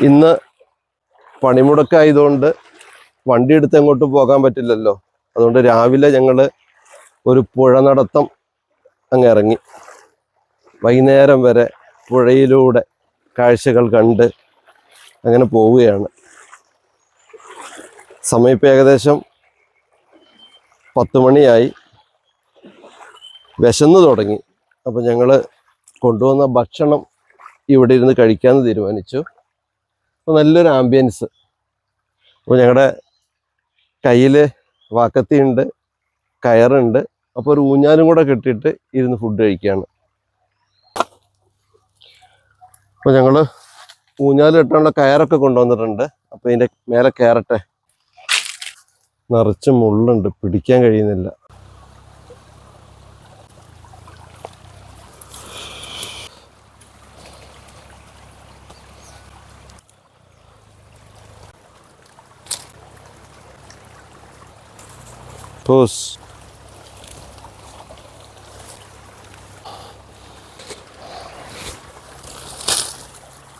ഇന്ന് പണിമുടക്കായതുകൊണ്ട് വണ്ടി എടുത്ത് എങ്ങോട്ട് പോകാൻ പറ്റില്ലല്ലോ. അതുകൊണ്ട് രാവിലെ ഞങ്ങൾ ഒരു പുഴ നടത്തം അങ്ങ് ഇറങ്ങി. വൈകുന്നേരം വരെ പുഴയിലൂടെ കാഴ്ചകൾ കണ്ട് അങ്ങനെ പോവുകയാണ്. സമയം ഇപ്പം ഏകദേശം 10 മണിയായി. വിശന്ന് തുടങ്ങി. അപ്പോൾ ഞങ്ങൾ കൊണ്ടുവന്ന ഭക്ഷണം ഇവിടെ ഇരുന്ന് കഴിക്കാമെന്ന് തീരുമാനിച്ചു. അപ്പോൾ നല്ലൊരു ആംബിയൻസ്. അപ്പോൾ ഞങ്ങളുടെ കയ്യിൽ വാക്കത്തിയുണ്ട്, കയറുണ്ട്. അപ്പോൾ ഒരു ഊഞ്ഞാലും കൂടെ കെട്ടിയിട്ട് ഇരുന്ന് ഫുഡ് കഴിക്കുകയാണ്. അപ്പോൾ ഞങ്ങൾ ഊഞ്ഞാൽ കെട്ടാനുള്ള കയറൊക്കെ കൊണ്ടുവന്നിട്ടുണ്ട്. അപ്പോൾ ഇതിൻ്റെ മേലെ കയറട്ടെ. നിറച്ച് മുള്ളുണ്ട്, പിടിക്കാൻ കഴിയുന്നില്ല.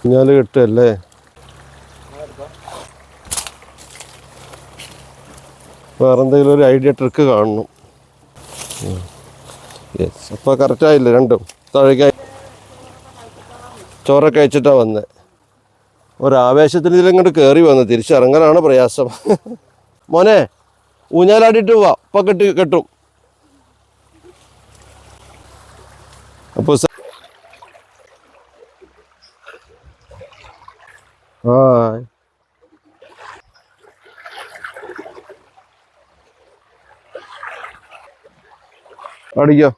ഊഞ്ഞാല് കെട്ടല്ലേ. വേറെന്തെങ്കിലും ഒരു ഐഡിയ ട്രിക്ക് കാണണം. യെസ്, അപ്പോൾ കറക്റ്റായില്ലേ രണ്ടും? താഴേക്കായി ചോറൊക്കെ അയച്ചിട്ടാണ് വന്നത്. ഒരാവേശത്തിൽ ഇതിലിങ്ങോട്ട് കയറി വന്ന് തിരിച്ചിറങ്ങാനാണ് പ്രയാസം. മോനെ ഊഞ്ഞാലാടിയിട്ട് പോവാ, ഇപ്പം കെട്ടും. അപ്പോൾ അടിക്കോ.